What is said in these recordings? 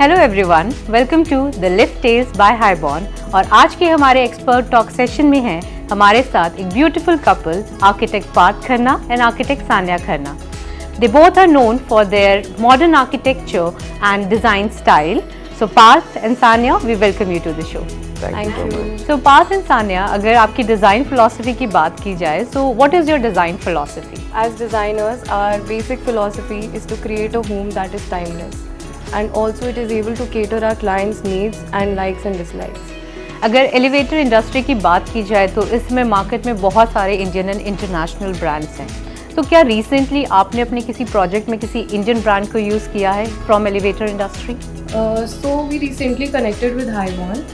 Hello everyone, welcome to the lift tales by Highborn. और आज के हमारे एक्सपर्ट टॉक सेशन में हैं हमारे साथ एक beautiful couple, architect Parth Khanna and architect Sanya Khanna. They both are known for their modern architecture and design style. So Parth and Sanya, we welcome you to the show. Thank you. So Parth and Sanya, अगर आपकी design philosophy की बात की जाए, so what is your design philosophy? As designers, our basic philosophy is to create a home that is timeless, and also it is able to cater our clients' needs and likes and dislikes. अगर elevator industry की बात की जाए तो इसमें market में बहुत सारे इंडियन एंड इंटरनेशनल ब्रांड्स हैं। तो क्या रिसेंटली आपने अपने किसी प्रोजेक्ट में किसी इंडियन ब्रांड को यूज़ किया है from elevator industry? So we recently connected with Highborn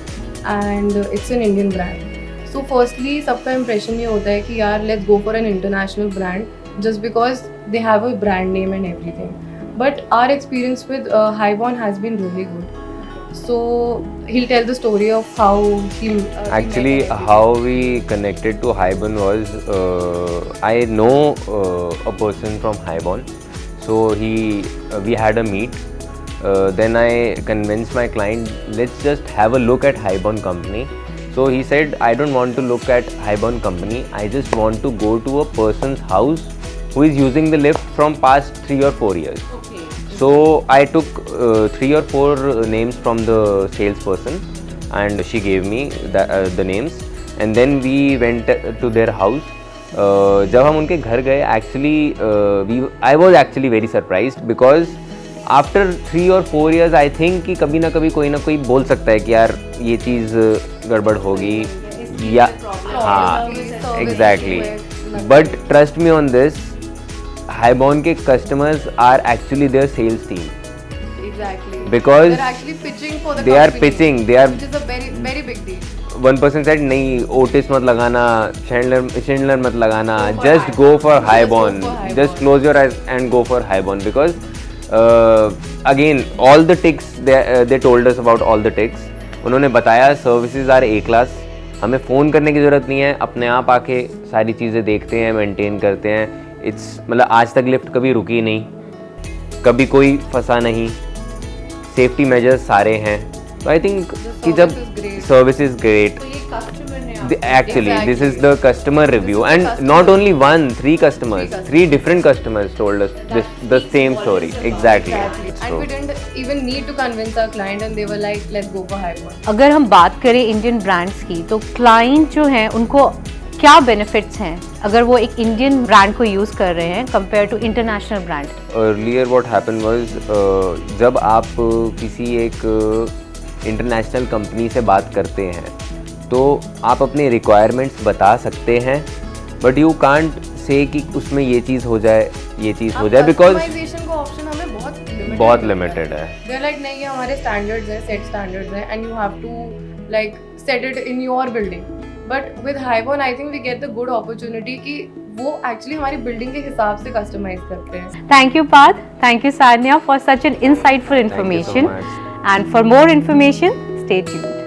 and it's an Indian brand. So firstly, सबका impression ये होता है कि यार let's go for an international brand just because they have a brand name and everything. But our experience with Highborn has been really good. So he'll tell the story of how he actually how we connected to Highborn was I know a person from Highborn, so we had a meet. Then I convinced my client, let's just have a look at Highborn company. So he said, I don't want to look at Highborn company, I just want to go to a person's house who is using the lift from past 3 or 4 years. So I took 3 or 4 names from the salesperson and she gave me the names, and then we went to their house. जब हम उनके घर गए actually I was actually very surprised because after 3 or 4 years I think कि कभी ना कभी कोई ना कोई बोल सकता है कि यार ये चीज़ गड़बड़ होगी या हाँ exactly, but trust me on this, Highborn के customers are actually their sales team. exactly Because they're actually pitching for the they are company, pitching, they are which is a very big deal. one person said नहीं Otis मत लगाना, Schindler मत लगाना, Go for just Highborn. go for Just go Highborn, for Highborn. just close your eyes and go for Highborn because again all the ticks they told us about all the ticks. उन्होंने बताया services R A class, हमें phone करने की ज़रूरत नहीं है, अपने आप आके सारी चीज़ें देखते हैं, मेंटेन करते हैं। इट्स मतलब आज तक लिफ्ट कभी रुकी नहीं, कभी कोई फंसा नहीं, सेफ्टी मेजर्स सारे हैं। तो आई थिंक कि जब service is great, actually this is the customer review and not only 1, 3 customers, 3 different customers told us the same story. Exactly. And we didn't even need to convince our client and they were like, let's go for Highborn. अगर हम बात करें Indian brands की तो client जो हैं उनको क्या बेनिफिट्स हैं अगर वो एक इंडियन ब्रांड को यूज़ कर रहे हैं compare to international brand? Earlier what happened was जब आप किसी एक इंटरनेशनल कंपनी से बात करते हैं तो आप अपने रिक्वायरमेंट्स बता सकते हैं, बट यू कांट से कि उसमें ये चीज़ हो जाए, ये चीज़ हो जाए, बिकॉज कस्टमाइजेशन का ऑप्शन हमें बहुत लिमिटेड है। दे आर लाइक नहीं ये हमारे स्टैंडर्ड्स है, सेट स्टैंडर्ड्स है and you have to like set it in your building. But with Highborn I think we get the good opportunity कि वो एक्चुअली हमारी बिल्डिंग के हिसाब से कस्टमाइज करते हैं। Thank you Parth, thank you Sanya for such an insightful information. Thank you so much. And for more information, stay tuned.